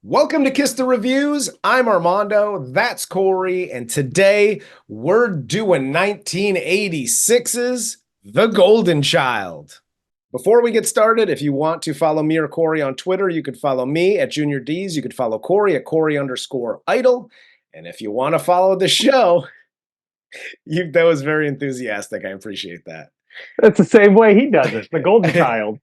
Welcome to Kiss the Reviews. I'm Armando, that's Corey, and today we're doing 1986's The Golden Child. Before we get started, if you want to follow me or Corey on Twitter, you could follow me at Junior D's. You could follow Corey at Corey_Idol. And if you want to follow the show, that was very enthusiastic. I appreciate that. That's the same way he does it. The Golden Child.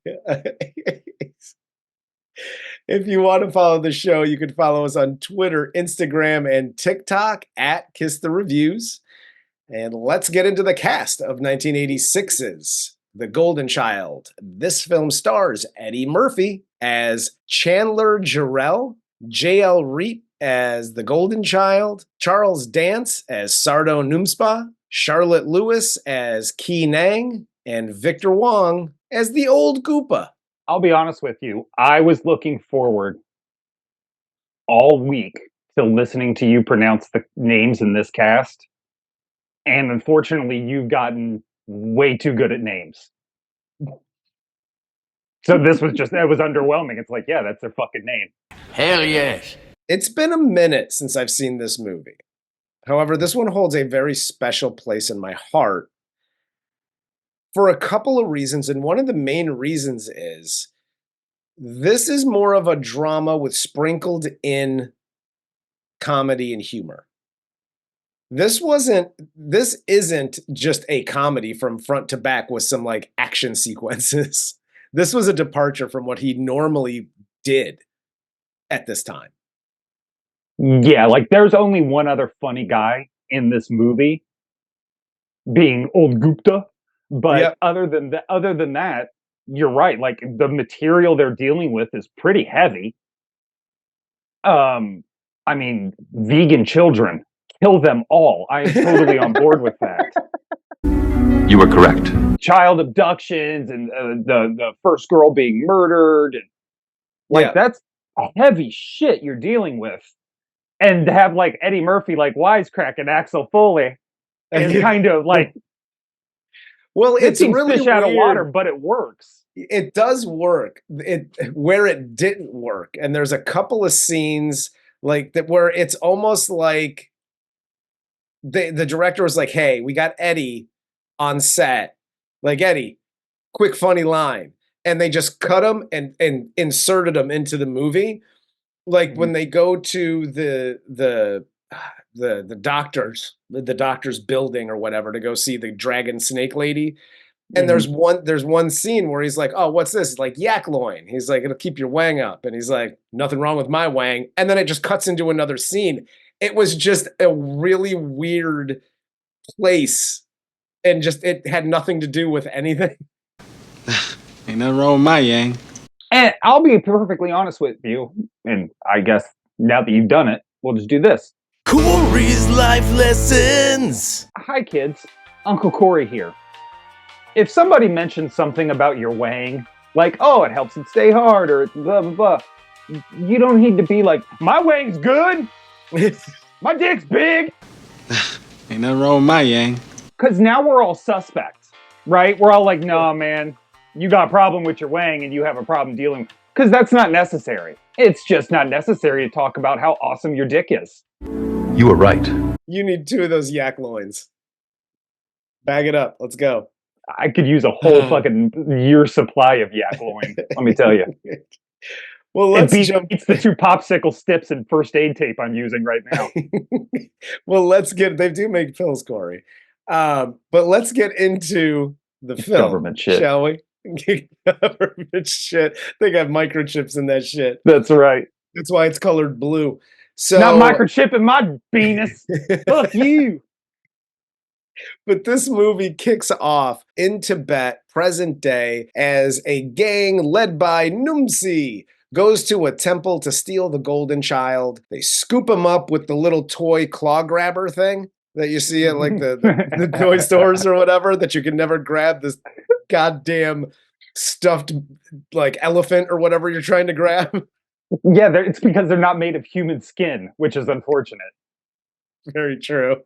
If you want to follow the show, you can follow us on Twitter, Instagram, and TikTok at Kiss the Reviews. And let's get into the cast of 1986's The Golden Child. This film stars Eddie Murphy as Chandler Jarrell, J.L. Reate as The Golden Child, Charles Dance as Sardo Numspa, Charlotte Lewis as Kee Nang, and Victor Wong as the Old Goupa. I'll be honest with you. I was looking forward all week to listening to you pronounce the names in this cast. And unfortunately, you've gotten way too good at names. So this was it was underwhelming. It's like, yeah, that's their fucking name. Hell yes. It's been a minute since I've seen this movie. However, this one holds a very special place in my heart for a couple of reasons, and one of the main reasons is this is more of a drama with sprinkled in comedy and humor. This isn't just a comedy from front to back with some like action sequences. This was a departure from what he normally did at this time. Yeah, like there's only one other funny guy in this movie, being Old Goupa. But Yep. other than that, you're right. Like the material they're dealing with is pretty heavy. I mean, vegan children, kill them all. I am totally on board with that. You were correct. Child abductions and the first girl being murdered, and like that's heavy shit you're dealing with. And to have like Eddie Murphy like wisecracking Axel Foley is kind of like, well, it's really fish out of water, but it works. It does work. Where it didn't work, and there's a couple of scenes like that where it's almost like the director was like, "Hey, we got Eddie on set. Like Eddie, quick funny line," and they just cut him and inserted him into the movie. Like when they go to the doctor's building or whatever to go see the dragon snake lady. And there's one scene where he's like, "Oh, what's this?" It's like yak loin. He's like, "It'll keep your wang up." And he's like, "Nothing wrong with my wang." And then it just cuts into another scene. It was just a really weird place. And just it had nothing to do with anything. Ain't nothing wrong with my yang. And I'll be perfectly honest with you, and I guess now that you've done it, we'll just do this. Corey's life lessons. Hi, kids. Uncle Corey here. If somebody mentions something about your wang, like, oh, it helps it stay hard, or blah, blah, blah, you don't need to be like, my wang's good, my dick's big. Ain't nothing wrong with my yang. Because now we're all suspects, right? We're all like, no, man, you got a problem with your wang and you have a problem dealing. Because that's not necessary. It's just not necessary to talk about how awesome your dick is. You were right. You need 2 of those yak loins. Bag it up. Let's go. I could use a whole fucking year supply of yak loin. Let me tell you. Well, it's the 2 popsicle stips and first aid tape I'm using right now. Well, they do make pills, Corey. But let's get into the film, government shit, shall we? Government shit. They got microchips in that shit. That's right. That's why it's colored blue. So not microchipping my penis. Fuck you. But this movie kicks off in Tibet, present day, as a gang led by Numsi goes to a temple to steal the golden child. They scoop him up with the little toy claw grabber thing that you see at like the toy stores or whatever, that you can never grab this goddamn stuffed like elephant or whatever you're trying to grab. Yeah, it's because they're not made of human skin, which is unfortunate. Very true.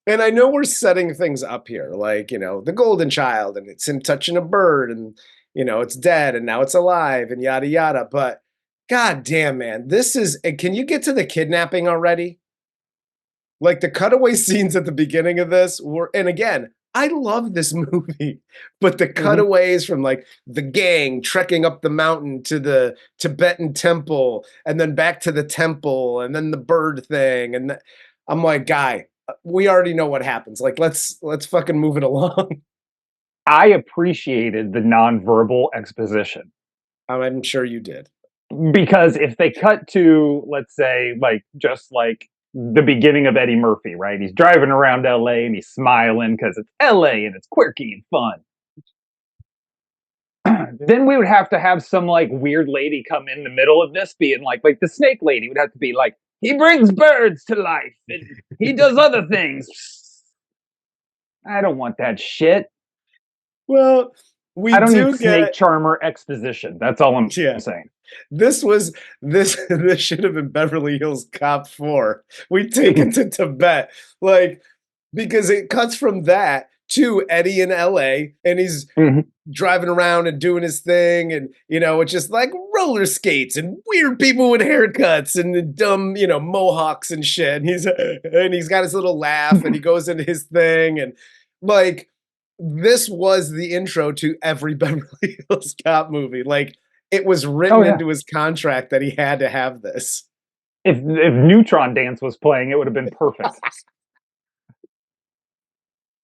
And I know we're setting things up here, like, the golden child, and it's him touching a bird, and, it's dead, and now it's alive, and yada, yada. But God damn, man. This is can you get to the kidnapping already? Like, the cutaway scenes at the beginning of this were and again, I love this movie, but the Mhm. cutaways from, like, the gang trekking up the mountain to the Tibetan temple, and then back to the temple, and then the bird thing, and I'm like, "Guy, we already know what happens, like, let's fucking move it along." I appreciated the nonverbal exposition I'm sure you did. because if they cut to, let's say, like just like the beginning of Eddie Murphy, right? He's driving around LA and he's smiling because it's LA and it's quirky and fun. Then we would have to have some like weird lady come in the middle of this being like the snake lady would have to be like, he brings birds to life and he does other things. I don't want that shit. Well, we I don't need do snake get charmer exposition. That's all I'm yeah. saying. This was this should have been Beverly Hills Cop 4. We take it to Tibet. Like, because it cuts from that to Eddie in LA and he's Mhm. driving around and doing his thing and it's just like roller skates and weird people with haircuts and dumb, mohawks and shit. And he's got his little laugh and he goes into his thing and like this was the intro to every Beverly Hills Cop movie. Like it was Oh written yeah. into his contract that he had to have this. If Neutron Dance was playing, it would have been perfect.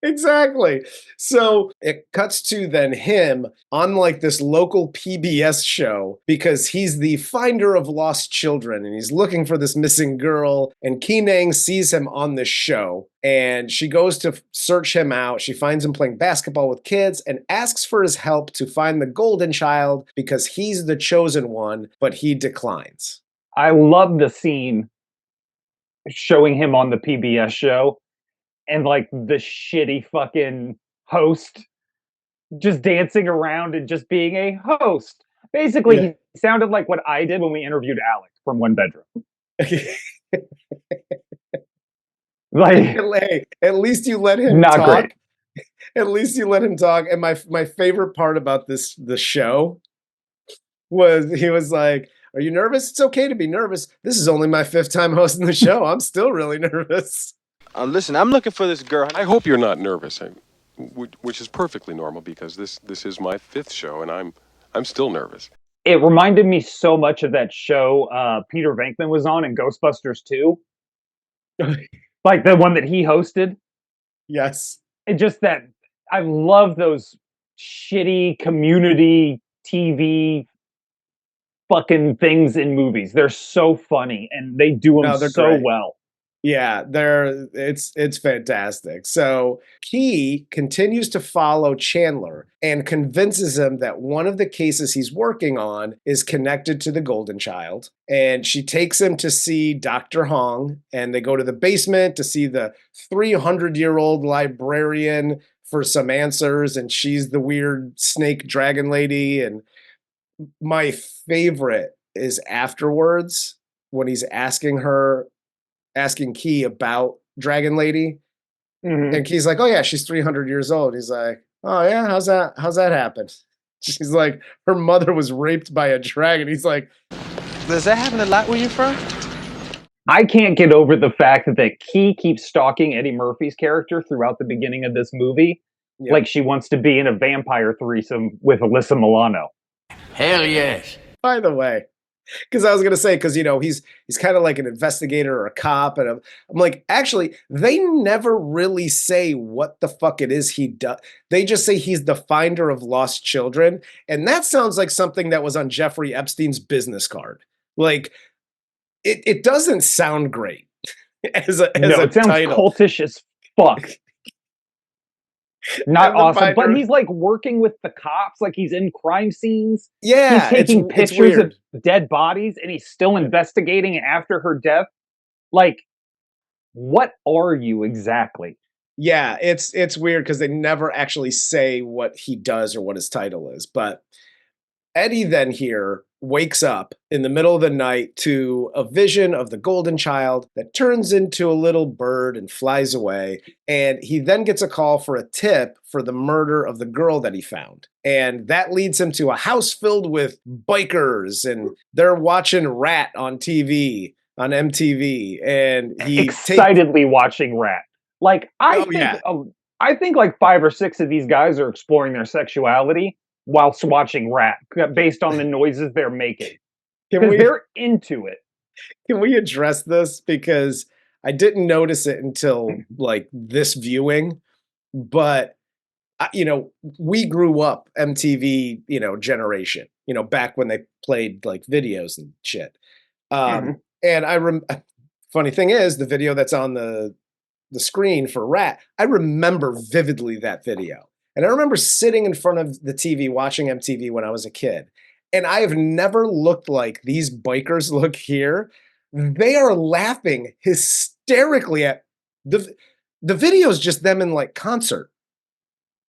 Exactly. So it cuts to then him on like this local PBS show because he's the finder of lost children and he's looking for this missing girl. And Kee Nang sees him on this show and she goes to search him out. She finds him playing basketball with kids and asks for his help to find the golden child because he's the chosen one, but he declines. I love the scene showing him on the PBS show and like the shitty fucking host just dancing around and just being a host. Basically, Yeah. he sounded like what I did when we interviewed Alex from One Bedroom. Like, Hey, at least you let him not talk. great. At least you let him talk. And my favorite part about the show was he was like, "Are you nervous? It's okay to be nervous. This is only my 5th time hosting the show. I'm still really nervous." Listen, I'm looking for this girl. I hope you're not nervous, which is perfectly normal because this is my 5th show and I'm still nervous. It reminded me so much of that show Peter Venkman was on in Ghostbusters 2. Like the one that he hosted. Yes. And just that I love those shitty community TV fucking things in movies. They're so funny and they do them No, they're so great. well. Yeah, it's fantastic. So Key continues to follow Chandler and convinces him that one of the cases he's working on is connected to the Golden Child. And she takes him to see Dr. Hong, and they go to the basement to see the 300-year-old librarian for some answers, and she's the weird snake dragon lady. And my favorite is afterwards when he's asking Key about Dragon Lady. Mhm. And Key's like, "Oh yeah, she's 300 years old." He's like, "Oh yeah, how's that happen?" She's like, "Her mother was raped by a dragon." He's like, Does that happen a lot where you're from? I can't get over the fact that Key keeps stalking Eddie Murphy's character throughout the beginning of this movie. yeah. Like she wants to be in a vampire threesome with Alyssa Milano. Hell yes. By the way, because I was gonna say, because he's kind of like an investigator or a cop, and I'm like, actually, they never really say what the fuck it is he does. They just say he's the finder of lost children, and that sounds like something that was on Jeffrey Epstein's business card. Like, it doesn't sound great as a It sounds title. cultish as fuck. Not I'm the awesome, but finder. he's like working with the cops, like he's in crime scenes. Yeah, He's taking it's pictures weird. of dead bodies and he's still investigating after her death. Like, what are you exactly? Yeah, it's weird because they never actually say what he does or what his title is. But Eddie then here wakes up in the middle of the night to a vision of the golden child that turns into a little bird and flies away. And he then gets a call for a tip for the murder of the girl that he found. And that leads him to a house filled with bikers, and they're watching Rat on TV, on MTV. And he excitedly watching Rat. Like, I think like 5 or 6 of these guys are exploring their sexuality whilst watching Rat, based on the noises they're making. Because they're into it. Can we address this? Because I didn't notice it until like this viewing, but we grew up MTV, generation, back when they played like videos and shit. And funny thing is, the video that's on the screen for Rat, I remember vividly that video. And I remember sitting in front of the TV watching MTV when I was a kid. And I have never looked like these bikers look here. They are laughing hysterically at the video's just them in like concert.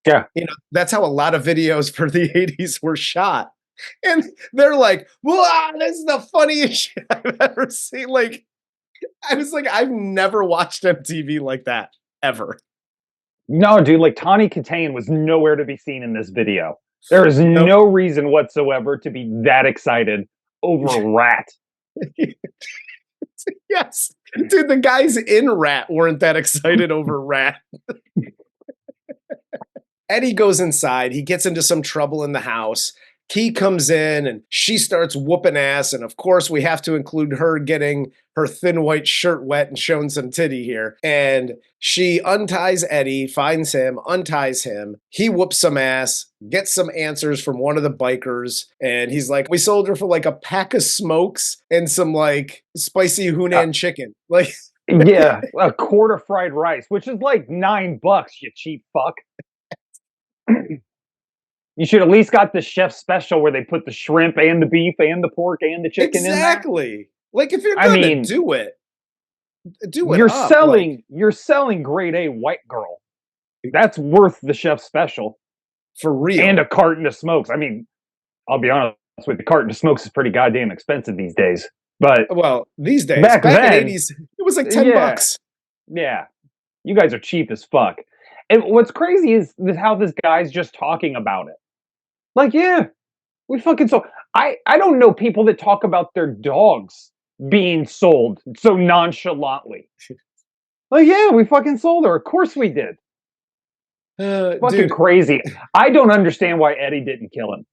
Yeah. That's how a lot of videos for the 80s were shot. And they're like, wow, this is the funniest shit I've ever seen. Like, I was like, I've never watched MTV like that, ever. No, dude, like Tawny Katane was nowhere to be seen in this video. There is no reason whatsoever to be that excited over Rat. Yes. Dude, the guys in Rat weren't that excited over Rat. Eddie goes inside. He gets into some trouble in the house. Kee comes in and she starts whooping ass. And of course, we have to include her getting her thin white shirt wet and showing some titty here. And she unties Eddie, finds him, unties him. He whoops some ass, gets some answers from one of the bikers. And he's like, we sold her for like a pack of smokes and some like spicy Hunan chicken. Like, yeah, a quart of fried rice, which is like $9, you cheap fuck. You should at least got the chef special where they put the shrimp and the beef and the pork and the chicken in there. Exactly. Like if you're gonna do it, You're selling grade A white girl. That's worth the chef special. For real. And a carton of smokes. I mean, I'll be honest with you, the carton of smokes is pretty goddamn expensive these days. But these days, back then, in the 80s, it was like $10. Yeah. You guys are cheap as fuck. And what's crazy is how this guy's just talking about it. Like, yeah, we fucking sold. I don't know people that talk about their dogs being sold so nonchalantly. Like, yeah, we fucking sold her. Of course we did. Fucking crazy. I don't understand why Eddie didn't kill him.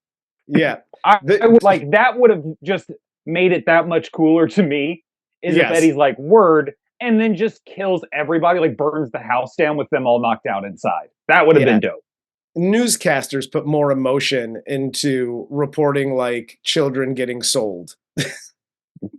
Yeah. I would like that would have just made it that much cooler to me if Eddie's like, word, and then just kills everybody, like burns the house down with them all knocked out inside. That would have been dope. Newscasters put more emotion into reporting like children getting sold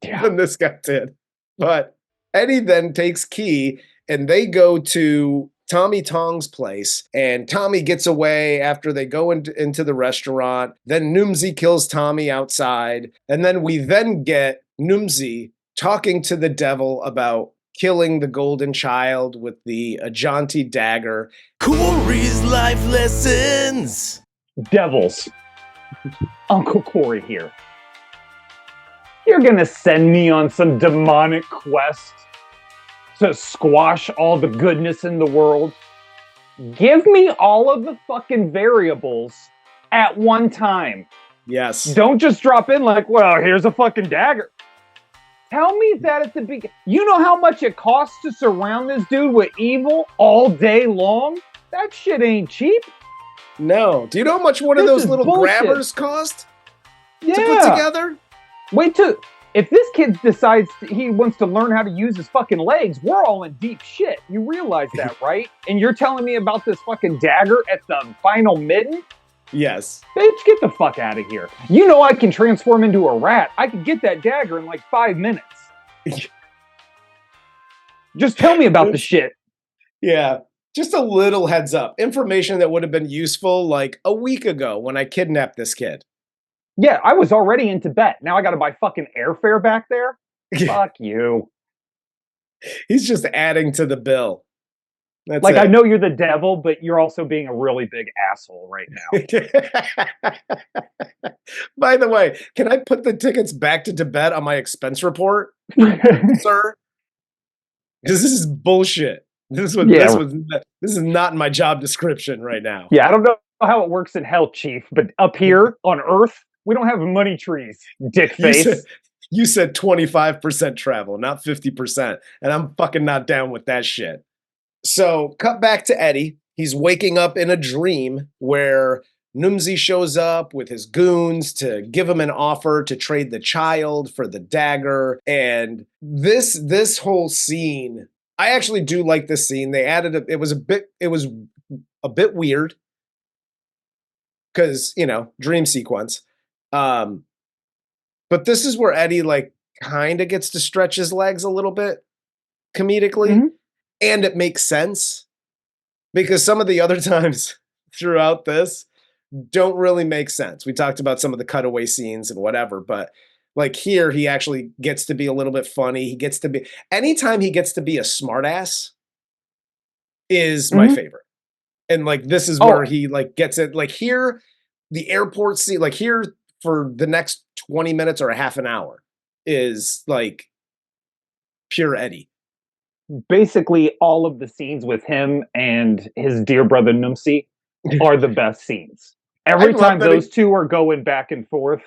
than this guy did. But Eddie then takes Kee and they go to Tommy Tong's place, and Tommy gets away after they go into the restaurant. Then Numsy kills Tommy outside. And then we then get Numsy talking to the devil about killing the golden child with the Ajanti dagger. Corey's life lessons. Devils. Uncle Corey here. You're gonna send me on some demonic quest to squash all the goodness in the world? Give me all of the fucking variables at one time. Yes. Don't just drop in like, well, here's a fucking dagger. Tell me that at the beginning. You know how much it costs to surround this dude with evil all day long? That shit ain't cheap. No. Do you know how much one of those little grabbers cost to put together? Wait till... If this kid decides he wants to learn how to use his fucking legs, we're all in deep shit. You realize that, right? And you're telling me about this fucking dagger at the final midden? Yes. Bitch, get the fuck out of here. You know I can transform into a rat. I can get that dagger in like 5 minutes. Just tell me about the shit. Yeah. Just a little heads up. Information that would have been useful like a week ago when I kidnapped this kid. Yeah, I was already in Tibet. Now I got to buy fucking airfare back there? Fuck you. He's just adding to the bill. That's Like, it. I know you're the devil, but you're also being a really big asshole right now. By the way, can I put the tickets back to Tibet on my expense report, sir? Because this is bullshit. This is not in my job description right now. Yeah, I don't know how it works in hell, Chief, but up here on Earth, we don't have money trees, dick face. You said 25% travel, not 50%, and I'm fucking not down with that shit. So, cut back to Eddie. He's waking up in a dream where Numsy shows up with his goons to give him an offer to trade the child for the dagger. And this whole scene, I actually do like this scene. They added it was a bit weird because, dream sequence. But this is where Eddie like kind of gets to stretch his legs a little bit comedically. Mm-hmm. And it makes sense because some of the other times throughout this don't really make sense. We talked about some of the cutaway scenes and whatever, but like here, he actually gets to be a little bit funny. He gets to be, anytime he gets to be a smartass is my favorite. And like, this is where he like gets it. Like here, the airport scene, like here for the next 20 minutes or a half an hour is like pure Eddie. Basically, all of the scenes with him and his dear brother Numsy are the best scenes. Every time those two are going back and forth,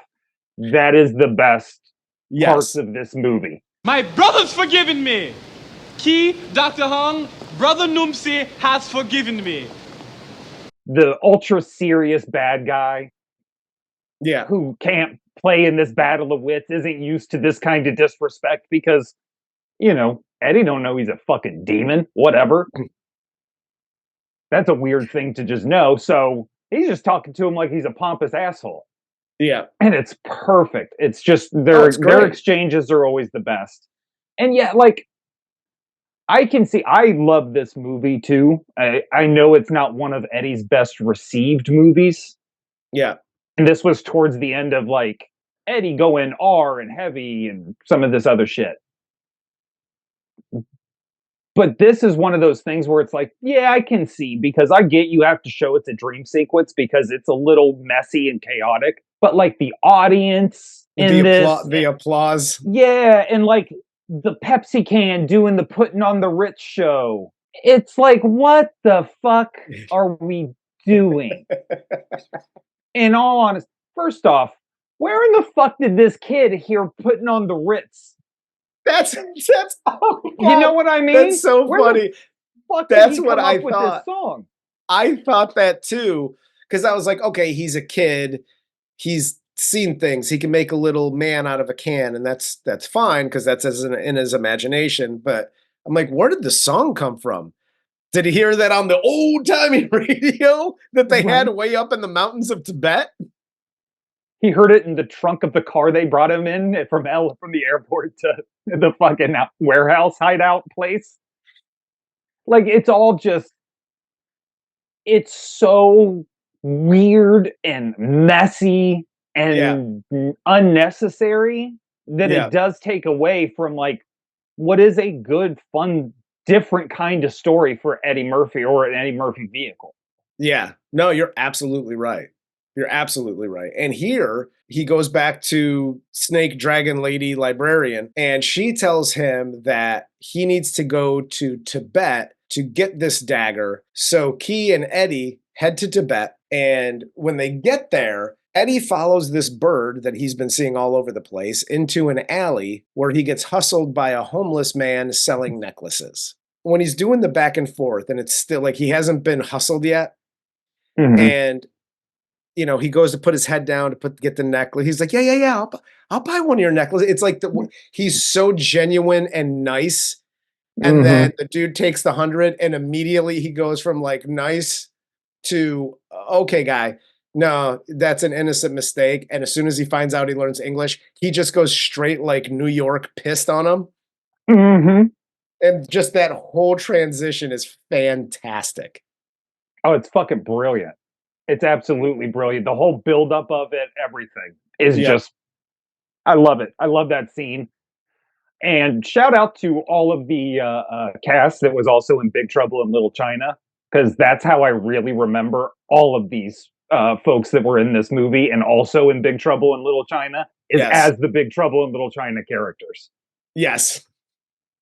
that is the best parts of this movie. My brother's forgiven me. Kee, Dr. Hung, brother Numsy has forgiven me. The ultra serious bad guy, who can't play in this battle of wits, isn't used to this kind of disrespect because, Eddie don't know he's a fucking demon. Whatever. That's a weird thing to just know. So he's just talking to him like he's a pompous asshole. Yeah. And it's perfect. It's just their exchanges are always the best. And yeah, like I can see I love this movie too. I know it's not one of Eddie's best received movies. Yeah. And this was towards the end of like Eddie going R and heavy and some of this other shit. But this is one of those things where it's like, yeah, I can see, because I get you have to show it's a dream sequence because it's a little messy and chaotic. But like the audience in the applause. Yeah, and like the Pepsi can doing the putting on the Ritz show. It's like, what the fuck are we doing? In all honesty, first off, where in the fuck did this kid hear putting on the Ritz? That's oh God. You know what I mean? That's so funny. That's what I thought. With this song? I thought that too, because I was like, okay, he's a kid, he's seen things, he can make a little man out of a can, and that's fine because that's in his imagination. But I'm like, where did the song come from? Did he hear that on the old timey radio that they had way up in the mountains of Tibet? He heard it in the trunk of the car they brought him in from the airport to the fucking warehouse hideout place. Like, it's all just, it's so weird and messy and unnecessary that it does take away from like what is a good, fun, different kind of story for Eddie Murphy or an Eddie Murphy vehicle. Yeah, no, you're absolutely right. You're absolutely right. And here he goes back to Snake Dragon Lady Librarian, and she tells him that he needs to go to Tibet to get this dagger. So Kee and Eddie head to Tibet, and when they get there, Eddie follows this bird that he's been seeing all over the place into an alley where he gets hustled by a homeless man selling necklaces. When he's doing the back and forth, and it's still like he hasn't been hustled yet, and he goes to put his head down to get the necklace. He's like, yeah, I'll buy one of your necklaces. It's like he's so genuine and nice. And then the dude takes the 100 and immediately he goes from like nice to, okay, guy, no, that's an innocent mistake. And as soon as he finds out he learns English, he just goes straight like New York pissed on him. And just that whole transition is fantastic. Oh, it's fucking brilliant. It's absolutely brilliant. The whole buildup of it, everything is just, I love it. I love that scene. And shout out to all of the cast that was also in Big Trouble in Little China, because that's how I really remember all of these folks that were in this movie and also in Big Trouble in Little China is as the Big Trouble in Little China characters. Yes.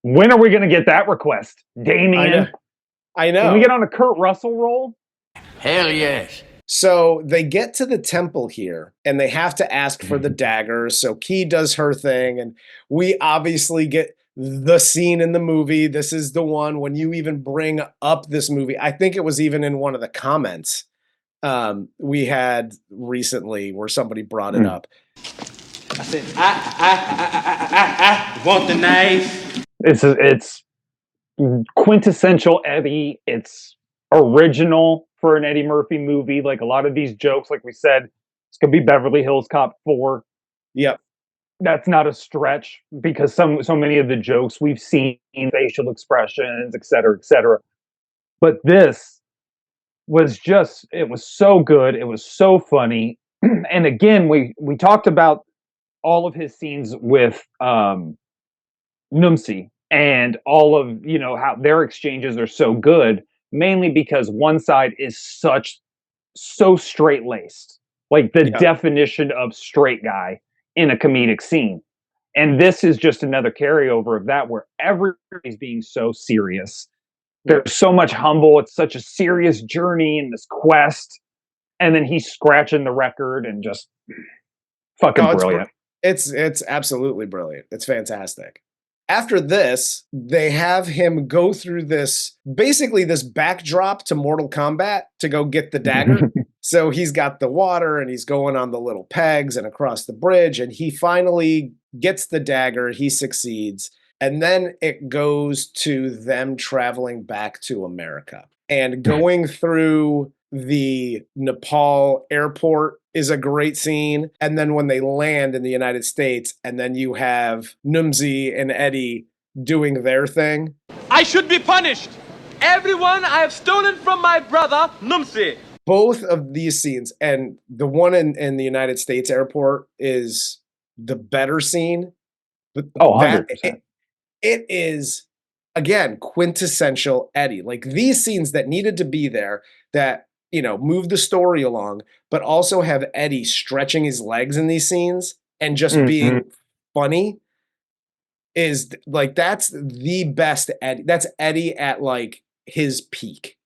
When are we going to get that request? Damien? I know. Can we get on a Kurt Russell roll? Hell yes. So they get to the temple here and they have to ask for the daggers. So Kee does her thing and we obviously get the scene in the movie. This is the one when you even bring up this movie. I think it was even in one of the comments we had recently where somebody brought it up. I said, I want the knife. It's quintessential Eddie. It's original for an Eddie Murphy movie. Like a lot of these jokes, like we said, it's gonna be Beverly Hills Cop 4. Yep. That's not a stretch because so many of the jokes we've seen, facial expressions, et cetera, et cetera. But this was just, it was so good. It was so funny. And again, we talked about all of his scenes with Numsy and all of, how their exchanges are so good, mainly because one side is so straight-laced, like the definition of straight guy in a comedic scene. And this is just another carryover of that, where everybody's being so serious. There's so much humble. It's such a serious journey in this quest. And then he's scratching the record and just fucking brilliant. It's absolutely brilliant. It's fantastic. After this, they have him go through this backdrop to Mortal Kombat to go get the dagger. So he's got the water and he's going on the little pegs and across the bridge and he finally gets the dagger. He succeeds. And then it goes to them traveling back to America and going through the Nepal airport is a great scene. And then when they land in the United States and then you have Numsy and Eddie doing their thing. I should be punished. Everyone I have stolen from my brother, Numsy. Both of these scenes, and the one in the United States airport is the better scene. But 100%. It is, again, quintessential Eddie. Like these scenes that needed to be there that, move the story along, but also have Eddie stretching his legs in these scenes and just being funny is like, that's the best Eddie. That's Eddie at like his peak.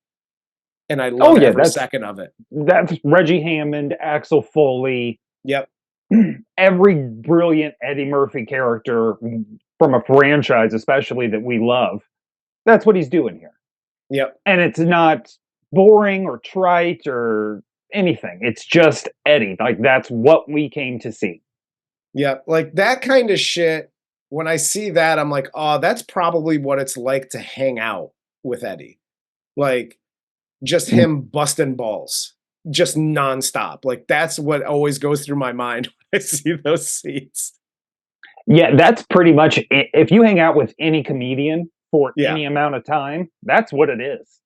And I love every second of it. That's Reggie Hammond, Axel Foley. Yep. Every brilliant Eddie Murphy character from a franchise, especially that we love. That's what he's doing here. Yep. And it's not boring or trite or anything. It's just Eddie. Like that's what we came to see. Yeah. Like that kind of shit. When I see that, I'm like, oh, that's probably what it's like to hang out with Eddie. Like just him busting balls, just nonstop. Like that's what always goes through my mind when I see those scenes. Yeah, that's pretty much it. If you hang out with any comedian for any amount of time, that's what it is.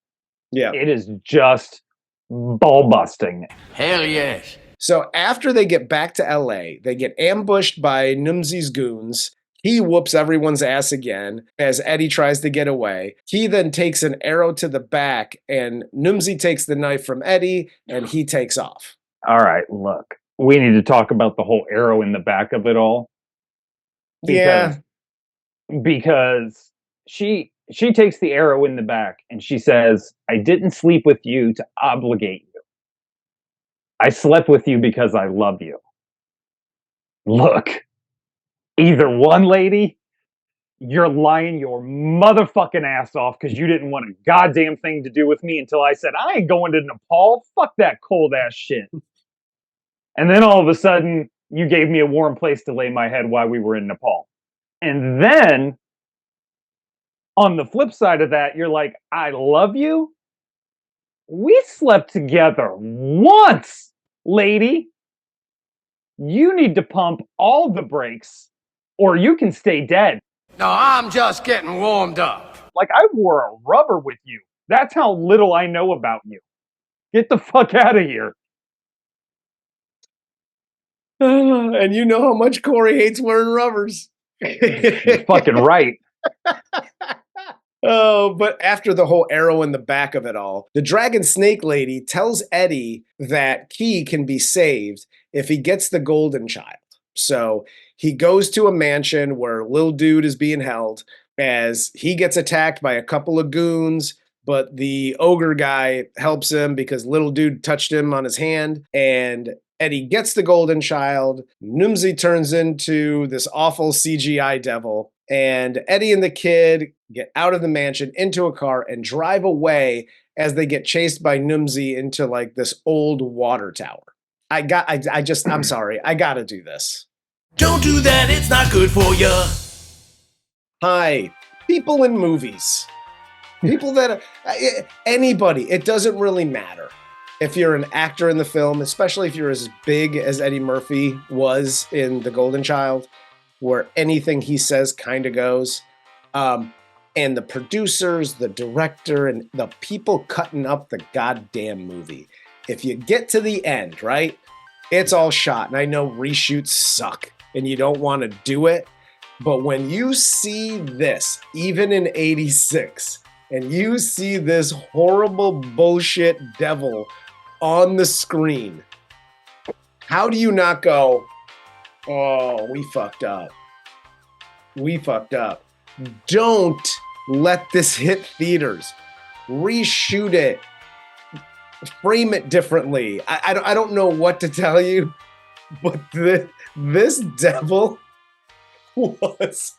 Yeah. It is just ball busting. Hell yes. So after they get back to LA, they get ambushed by Numsy's goons. He whoops everyone's ass again as Eddie tries to get away. He then takes an arrow to the back and Numsy takes the knife from Eddie and he takes off. All right, look, we need to talk about the whole arrow in the back of it all. Because she takes the arrow in the back and she says, I didn't sleep with you to obligate you. I slept with you because I love you. Look, either one, lady, you're lying your motherfucking ass off because you didn't want a goddamn thing to do with me until I said, I ain't going to Nepal. Fuck that cold ass shit. And then all of a sudden, you gave me a warm place to lay my head while we were in Nepal. And then, on the flip side of that, you're like, I love you? We slept together once, lady. You need to pump all the brakes, or you can stay dead. No, I'm just getting warmed up. Like, I wore a rubber with you. That's how little I know about you. Get the fuck out of here. And you know how much Corey hates wearing rubbers. You're fucking right. Oh, but after the whole arrow in the back of it all, the dragon snake lady tells Eddie that Kee can be saved if he gets the golden child. So he goes to a mansion where Lil Dude is being held as he gets attacked by a couple of goons, but the ogre guy helps him because Little Dude touched him on his hand, and Eddie gets the golden child. Numsy turns into this awful CGI devil, and Eddie and the kid get out of the mansion into a car and drive away as they get chased by Numsy into like this old water tower. I'm sorry, I gotta do this. Don't do that, it's not good for you. Hi, people in movies. People that, anybody, it doesn't really matter. If you're an actor in the film, especially if you're as big as Eddie Murphy was in The Golden Child, where anything he says kind of goes. And the producers, the director, and the people cutting up the goddamn movie. If you get to the end, right, it's all shot. And I know reshoots suck and you don't want to do it. But when you see this, even in 86, and you see this horrible bullshit devil on the screen, how do you not go, oh, we fucked up. We fucked up. Don't let this hit theaters. Reshoot it. Frame it differently. I don't know what to tell you, but this devil was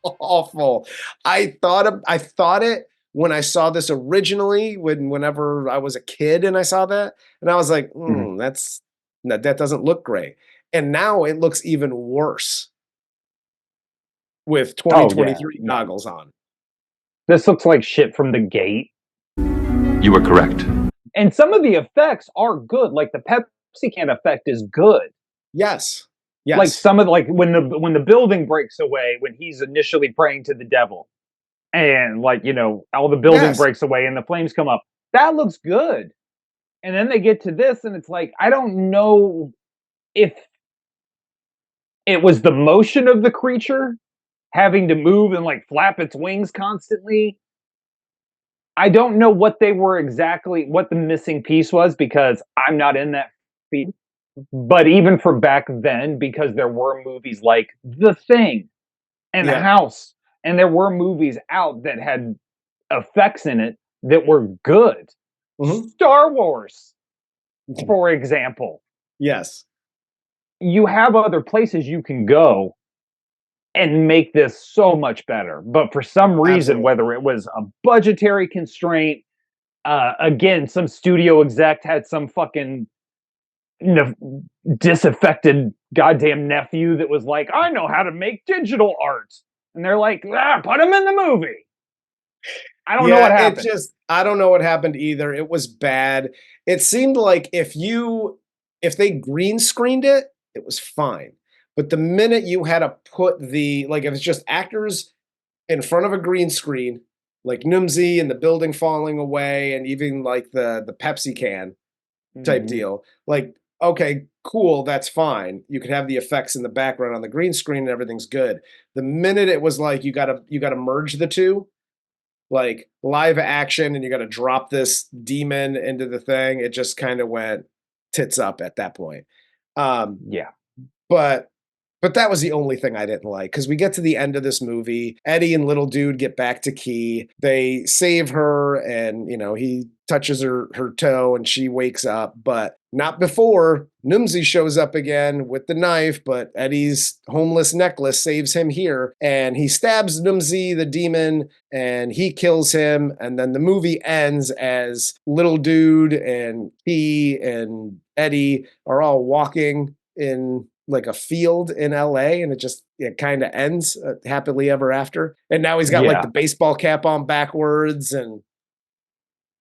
awful. I thought it when I saw this originally, whenever I was a kid and I saw that, and I was like, that doesn't look great. And now it looks even worse with 2023 goggles on. This looks like shit from The Gate. You were correct. And some of the effects are good. Like the Pepsi can effect is good. Yes. Like some of when the building breaks away, when he's initially praying to the devil, and all the building breaks away and the flames come up. That looks good. And then they get to this and it's like, I don't know if it was the motion of the creature having to move and like flap its wings constantly. I don't know what the missing piece was, because I'm not in that feed. But even for back then, because there were movies like The Thing and The House, and there were movies out that had effects in it that were good. Mm-hmm. Star Wars, for example. Yes. You have other places you can go and make this so much better. But for some reason, whether it was a budgetary constraint, again, some studio exec had some fucking disaffected goddamn nephew that was like, I know how to make digital art. And they're like, put him in the movie. I don't know what happened. I don't know what happened either. It was bad. It seemed like if they green screened it, it was fine. But the minute you had to put if it's just actors in front of a green screen, like Numsy and the building falling away, and even like the Pepsi can type deal, like, okay, cool, that's fine. You could have the effects in the background on the green screen and everything's good. The minute it was like you gotta merge the two, like live action, and you gotta drop this demon into the thing, it just kind of went tits up at that point. But that was the only thing I didn't like, because we get to the end of this movie. Eddie and Little Dude get back to Kee. They save her, and he touches her toe, and she wakes up, but not before Numsy shows up again with the knife. But Eddie's homeless necklace saves him here, and he stabs Numsy, the demon, and he kills him. And then the movie ends as Little Dude and Kee and Eddie are all walking in like a field in LA, and it kind of ends happily ever after. And now he's got like the baseball cap on backwards, and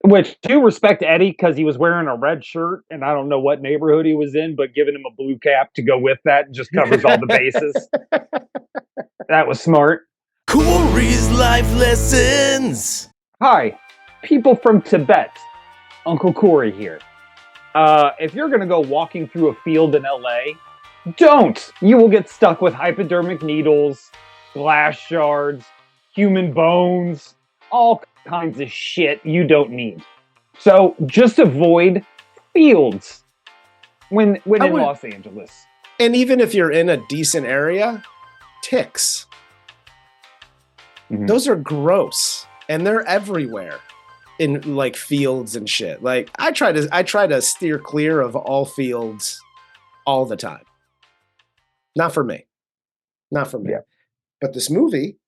which do respect Eddie, because he was wearing a red shirt, and I don't know what neighborhood he was in, but giving him a blue cap to go with that just covers all the bases. That was smart. Corey's life lessons. Hi, people from Tibet. Uncle Corey here. If you're gonna go walking through a field in LA, Don't! You will get stuck with hypodermic needles, glass shards, human bones, all kinds of shit you don't need. So just avoid fields when in Los Angeles. And even if you're in a decent area, ticks. Mhm. Those are gross, and they're everywhere in like fields and shit. Like I try to steer clear of all fields all the time. Not for me. Not for me. Yeah. But this movie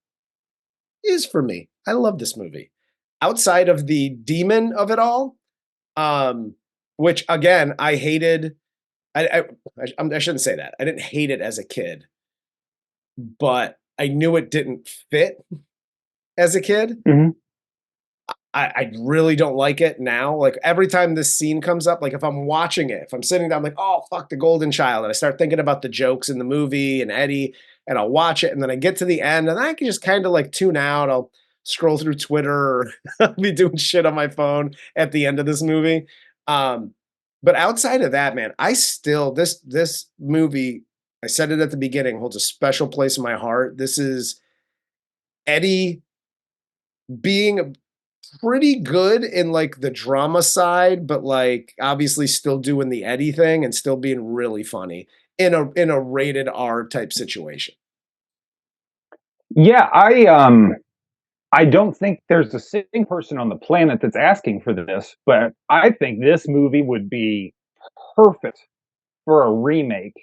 is for me. I love this movie. Outside of the demon of it all, which again I hated. I shouldn't say that. I didn't hate it as a kid, but I knew it didn't fit as a kid. Mhm. I really don't like it now. Like every time this scene comes up, like if I'm watching it, if I'm sitting down, like, oh, fuck the golden child. And I start thinking about the jokes in the movie and Eddie, and I'll watch it. And then I get to the end and I can just kind of like tune out. I'll scroll through Twitter or I'll be doing shit on my phone at the end of this movie. But outside of that, man, I still, this movie, I said it at the beginning, holds a special place in my heart. This is Eddie being pretty good in like the drama side, but like obviously still doing the Eddie thing and still being really funny in a rated R type situation. Yeah, I don't think there's a single person on the planet that's asking for this, but I think this movie would be perfect for a remake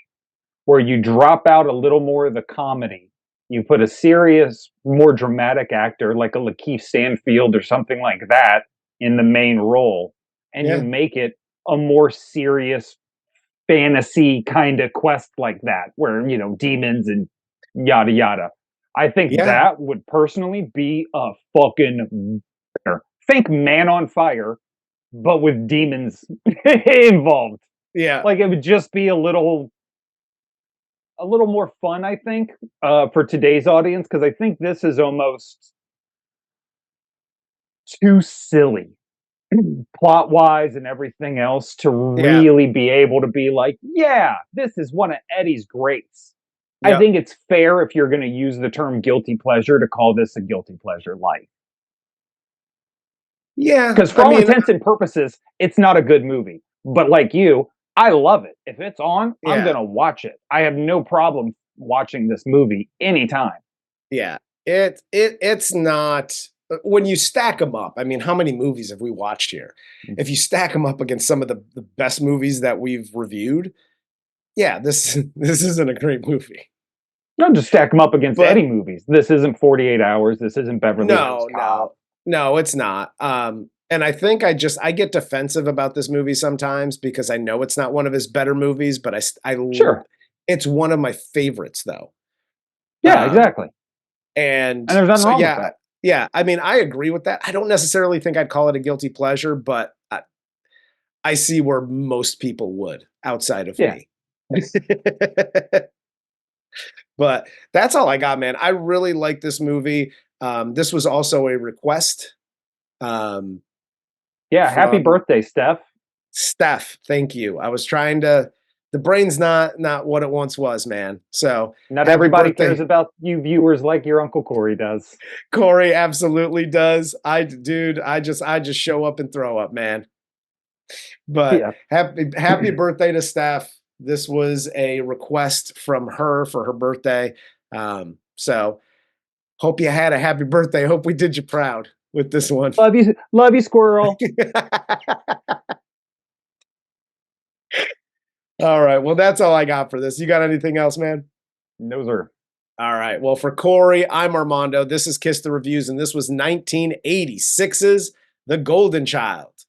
where you drop out a little more of the comedy. You put a serious, more dramatic actor like a Lakeith Stanfield or something like that in the main role, and Yeah. you make it a more serious fantasy kind of quest like that, where, you know, demons and yada yada. I think Yeah. that would personally be a fucking better. Think Man on Fire, but with demons involved. Yeah. Like it would just be a little more fun, I think, for today's audience, because I think this is almost too silly plot wise and everything else to really be able to be like, yeah, this is one of Eddie's greats. Yep. I think it's fair if you're going to use the term guilty pleasure to call this a guilty pleasure light. Yeah. Because for all intents and purposes, it's not a good movie. But like you, I love it. If it's on, I'm going to watch it. I have no problem watching this movie anytime. Yeah. It's not, when you stack them up, I mean, how many movies have we watched here? If you stack them up against some of the best movies that we've reviewed, yeah, this isn't a great movie. Don't just stack them up against Eddie movies. This isn't 48 Hours. This isn't Beverly Hills Cop. No, it's not. And I think I get defensive about this movie sometimes because I know it's not one of his better movies, but Sure. It's one of my favorites though. Yeah, exactly. And there's nothing wrong with that. Yeah, I mean, I agree with that. I don't necessarily think I'd call it a guilty pleasure, but I see where most people would outside of me. But that's all I got, man. I really like this movie. This was also a request. Happy birthday, Steph. Steph, thank you. I was trying to. The brain's not what it once was, man. So not everybody cares about you viewers like your Uncle Corey does. Corey absolutely does. I just show up and throw up, man. But happy birthday to Steph. This was a request from her for her birthday. So hope you had a happy birthday. Hope we did you proud with this one. Love you, squirrel. All right. Well, that's all I got for this. You got anything else, man? No, sir. All right. Well, for Corey, I'm Armando. This is Kiss the Reviews, and this was 1986's The Golden Child.